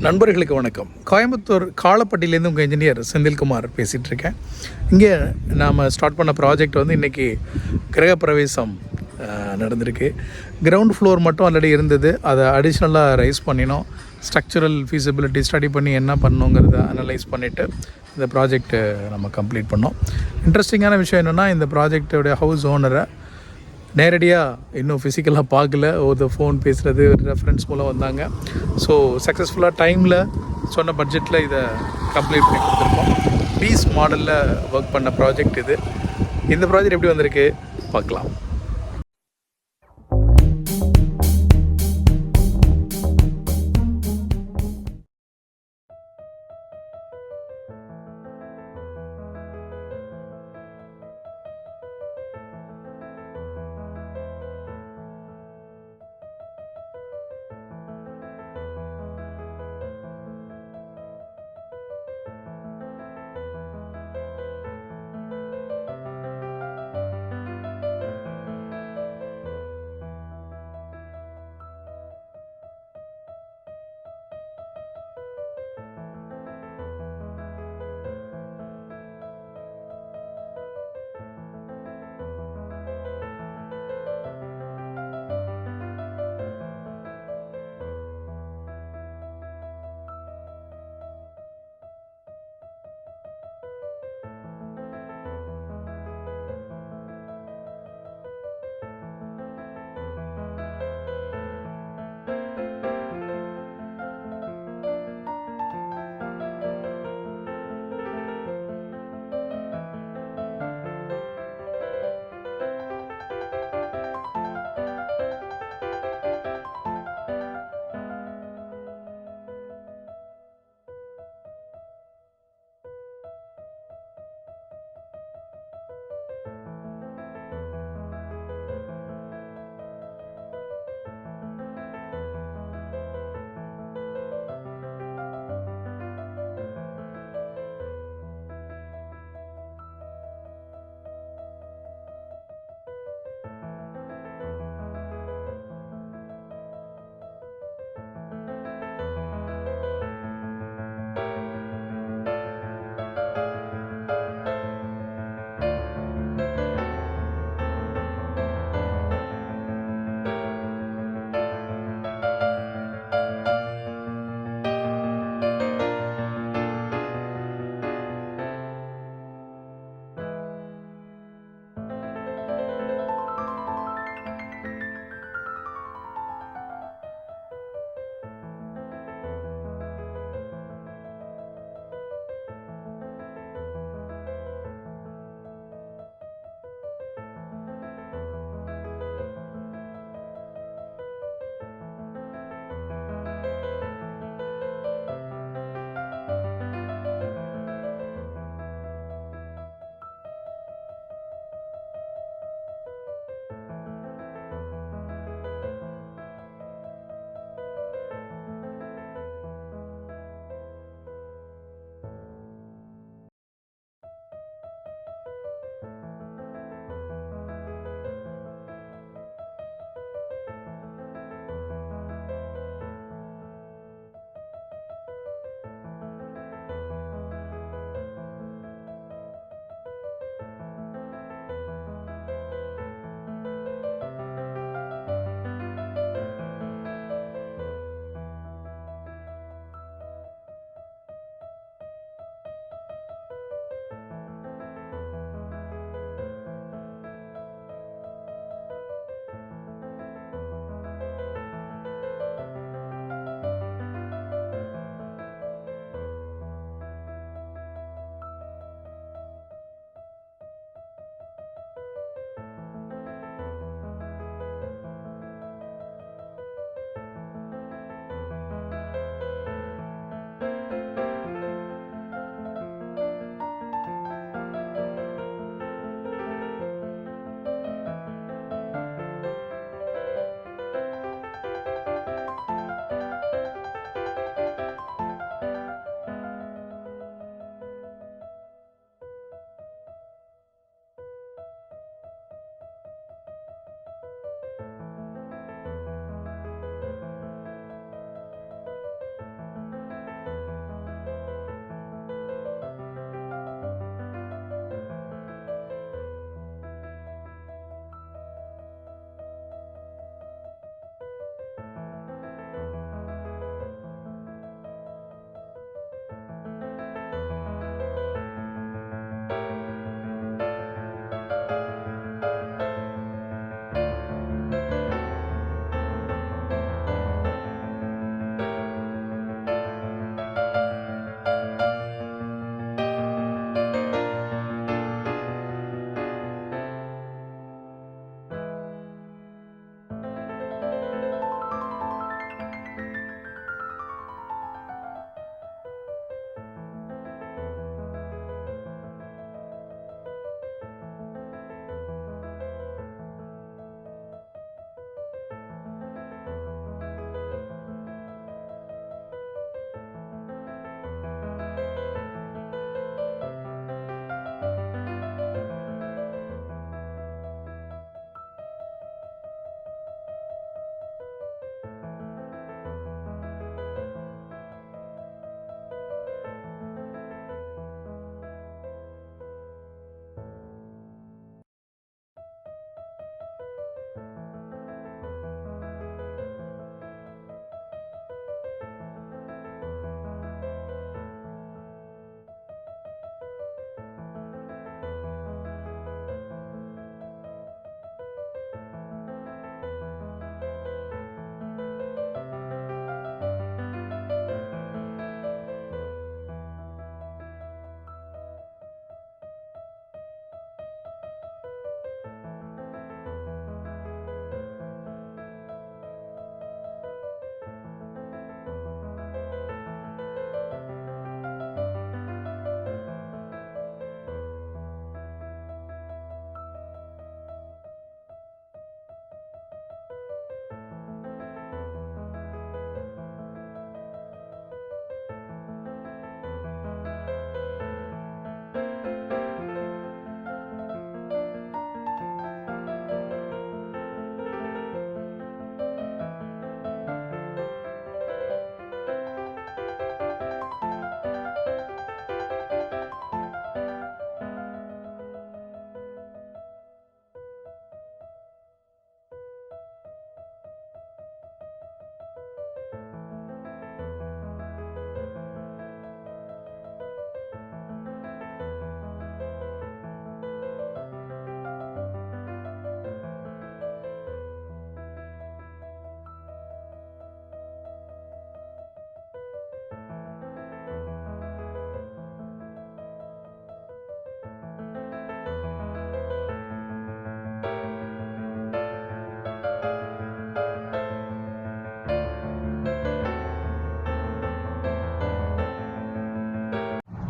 நண்பர்களுக்கு வணக்கம். கோயம்புத்தூர் காலப்பட்டியிலேருந்து உங்கள் இன்ஜினியர் செந்தில்குமார் பேசிகிட்ருக்கேன். இங்கே நாம் ஸ்டார்ட் பண்ண ப்ராஜெக்ட் வந்து இன்றைக்கி கிரகப்பிரவேசம் நடந்திருக்கு. கிரவுண்ட் ஃப்ளோர் மட்டும் ஆல்ரெடி இருந்தது, அதை அடிஷ்னலாக ரைஸ் பண்ணினோம். ஸ்ட்ரக்சரல் ஃபீஸிபிலிட்டி ஸ்டடி பண்ணி என்ன பண்ணணுங்கிறத அனலைஸ் பண்ணிவிட்டு இந்த ப்ராஜெக்ட்டு நம்ம கம்ப்ளீட் பண்ணோம். இன்ட்ரெஸ்டிங்கான விஷயம் என்னென்னா, இந்த ப்ராஜெக்டோடைய ஹவுஸ் ஓனரை நேரடியாக இன்னும் ஃபிசிக்கலாக பார்க்கல. ஒரு ஃபோன் பேசுகிறது, ரெஃபரன்ஸ் மூலம் வந்தாங்க. ஸோ சக்ஸஸ்ஃபுல்லாக டைமில் சொன்ன பட்ஜெட்டில் இதை கம்ப்ளீட் பண்ணி கொடுத்துருக்கோம். பீஸ் மாடலில் ஒர்க் பண்ண ப்ராஜெக்ட் இது. இந்த ப்ராஜெக்ட் எப்படி வந்திருக்கு பார்க்கலாம்.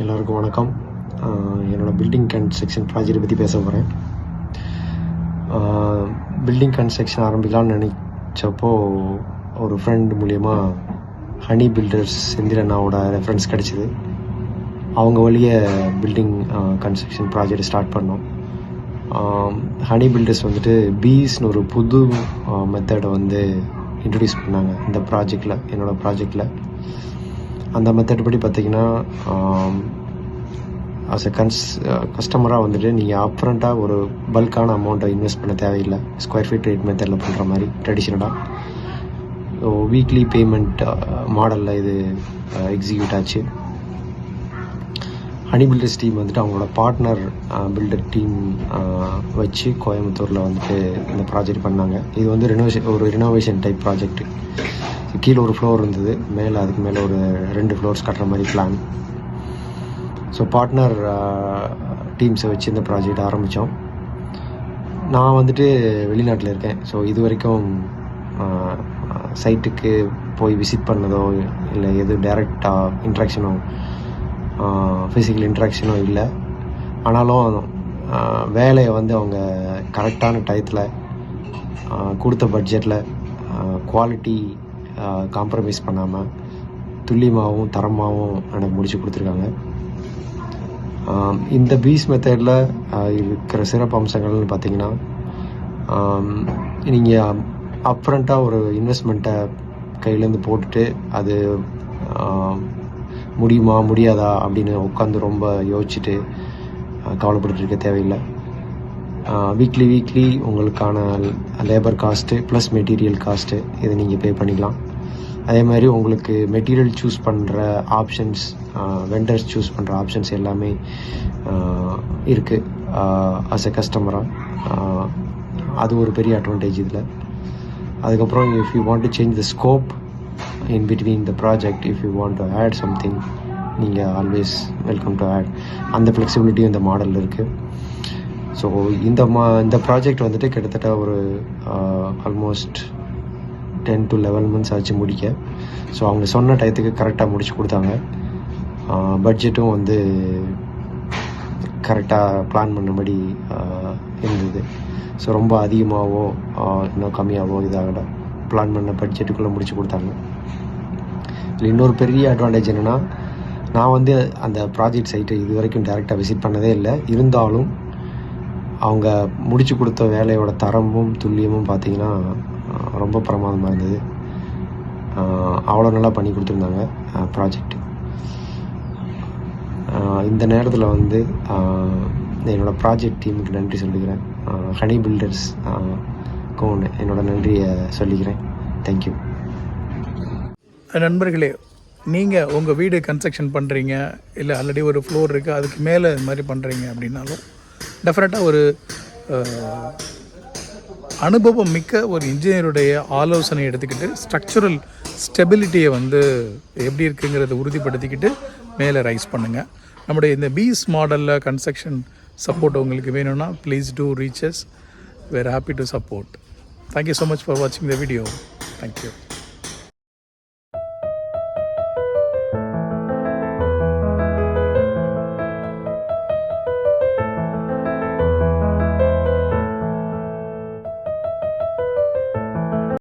எல்லோருக்கும் வணக்கம். என்னோடய பில்டிங் கன்ஸ்ட்ரக்ஷன் ப்ராஜெக்டை பற்றி பேச போகிறேன். பில்டிங் கன்ஸ்ட்ரக்ஷன் ஆரம்பிக்கலாம்னு நினச்சப்போ ஒரு ஃப்ரெண்ட் மூலயமா ஹனி பில்டர்ஸ் செந்தில் அண்ணாவோட ரெஃபரன்ஸ் கிடச்சிது. அவங்க வழியே பில்டிங் கன்ஸ்ட்ரக்ஷன் ப்ராஜெக்ட் ஸ்டார்ட் பண்ணோம். ஹனி பில்டர்ஸ் வந்துட்டு பீஸ்னு ஒரு புது மெத்தடை வந்து இன்ட்ரடியூஸ் பண்ணாங்க இந்த ப்ராஜெக்டில், என்னோடய ப்ராஜெக்டில். அந்த மெத்தட் படி பார்த்திங்கன்னா ஆஸ் எ கஸ்டமராக வந்துட்டு நீங்கள் அப்ஃப்ரண்ட்டாக ஒரு பல்கான அமௌண்ட்டை இன்வெஸ்ட் பண்ண தேவையில்லை. ஸ்கொயர் ஃபீட் ரேட் மெத்தடில் பண்ணுற மாதிரி ட்ரெடிஷ்னலாக வீக்லி பேமெண்ட் மாடலில் இது எக்ஸிக்யூட் ஆச்சு. ஹனி பில்டர்ஸ் டீம் வந்துட்டு அவங்களோட பார்ட்னர் பில்டர் டீம் வச்சு கோயம்புத்தூரில் வந்துட்டு இந்த ப்ராஜெக்ட் பண்ணாங்க. இது வந்து ரினோவேஷன் டைப் ப்ராஜெக்ட். கீழே ஒரு ஃப்ளோர் இருந்தது, மேலே அதுக்கு மேலே ஒரு 2 ஃப்ளோர்ஸ் கட்டுற மாதிரி பிளான். ஸோ பார்ட்னர் டீம்ஸை வச்சு இந்த ப்ராஜெக்ட் ஆரம்பித்தோம். நான் வந்துட்டு வெளிநாட்டில் இருக்கேன். ஸோ இது வரைக்கும் சைட்டுக்கு போய் விசிட் பண்ணதோ இல்லை எது டைரெக்டாக இன்ட்ராக்ஷனோ ஃபிசிக்கல் இன்ட்ராக்ஷனோ இல்லை. ஆனாலும் வேலையை வந்து அவங்க கரெக்டான டயத்தில் கொடுத்த பட்ஜெட்டில் குவாலிட்டி காம்ப்ரமைஸ் பண்ணாமல் துல்லியமாகவும் தரமாகவும் எனக்கு முடிச்சு கொடுத்துருக்காங்க. இந்த பீஸ் மெத்தடில் இருக்கிற சிறப்பு அம்சங்கள்னு பார்த்திங்கன்னா, நீங்கள் அப்ஃப்ரண்ட்டாக ஒரு இன்வெஸ்ட்மெண்ட்டை கையிலேருந்து போட்டுட்டு அது முடியுமா முடியாதா அப்படின்னு உட்காந்து ரொம்ப யோசிச்சுட்டு கவலைப்பட்டு இருக்க தேவையில்லை. வீக்லி உங்களுக்கான labour cost plus material cost இதை நீங்கள் பே பண்ணிக்கலாம். அதே மாதிரி உங்களுக்கு மெட்டீரியல் சூஸ் பண்ணுற ஆப்ஷன்ஸ், வெண்டர்ஸ் சூஸ் பண்ணுற ஆப்ஷன்ஸ் எல்லாமே இருக்குது ஆஸ் எ கஸ்டமராக. அது ஒரு பெரிய அட்வான்டேஜ் இதில். அதுக்கப்புறம் if you want to change the scope in between the project, if you want to add something, நீங்கள் ஆல்வேஸ் வெல்கம் டு ஆட். அந்த ஃப்ளெக்சிபிலிட்டியும் இந்த மாடலில் இருக்குது. ஸோ இந்த ப்ராஜெக்ட் வந்துட்டு கிட்டத்தட்ட ஒரு ஆல்மோஸ்ட் 10 to 11 months ஆச்சு முடிக்க. ஸோ அவங்க சொன்ன டயத்துக்கு கரெக்டாக முடிச்சு கொடுத்தாங்க. பட்ஜெட்டும் வந்து கரெக்டாக பிளான் பண்ணபடி இருந்தது. ஸோ ரொம்ப அதிகமாகவோ இன்னும் கம்மியாகவோ இதாகல, பிளான் பண்ண பட்ஜெட்டுக்குள்ளே முடிச்சு கொடுத்தாங்க. இதில் இன்னொரு பெரிய அட்வான்டேஜ் என்னென்னா, நான் வந்து அந்த ப்ராஜெக்ட் சைட்டை இது வரைக்கும் டேரெக்டாக விசிட் பண்ணதே இல்லை. இருந்தாலும் அவங்க முடிச்சு கொடுத்த வேலையோட தரமும் துல்லியமும் பார்த்திங்கன்னா ரொம்ப பிரமாதமாக இருந்தது. அவ்வளோ நல்லா பண்ணி கொடுத்துருந்தாங்க ப்ராஜெக்ட். இந்த நேரத்தில் வந்து என்னோடய ப்ராஜெக்ட் டீமுக்கு நன்றி சொல்லிக்கிறேன். ஹனி பில்டர்ஸ் என்னோட நன்றியை சொல்லிக்கிறேன். தேங்க்யூ. நண்பர்களே, நீங்கள் உங்கள் வீடு கன்ஸ்ட்ரக்ஷன் பண்ணுறீங்க, இல்லை ஆல்ரெடி ஒரு ஃப்ளோர் இருக்குது அதுக்கு மேலே இது மாதிரி பண்ணுறீங்க அப்படின்னாலும் டெஃபினட்டாக ஒரு அனுபவம் மிக்க ஒரு இன்ஜினியருடைய ஆலோசனை எடுத்துக்கிட்டு ஸ்ட்ரக்சரல் ஸ்டெபிலிட்டியை வந்து எப்படி இருக்குங்கிறத உறுதிப்படுத்திக்கிட்டு மேலே ரைஸ் பண்ணுங்கள். நம்முடைய இந்த பீஸ் மாடலில் கன்ஸ்ட்ரக்ஷன் சப்போர்ட் உங்களுக்கு வேணும்னா please do reaches. We are happy to support. Thank you so much for watching the video. Thank you.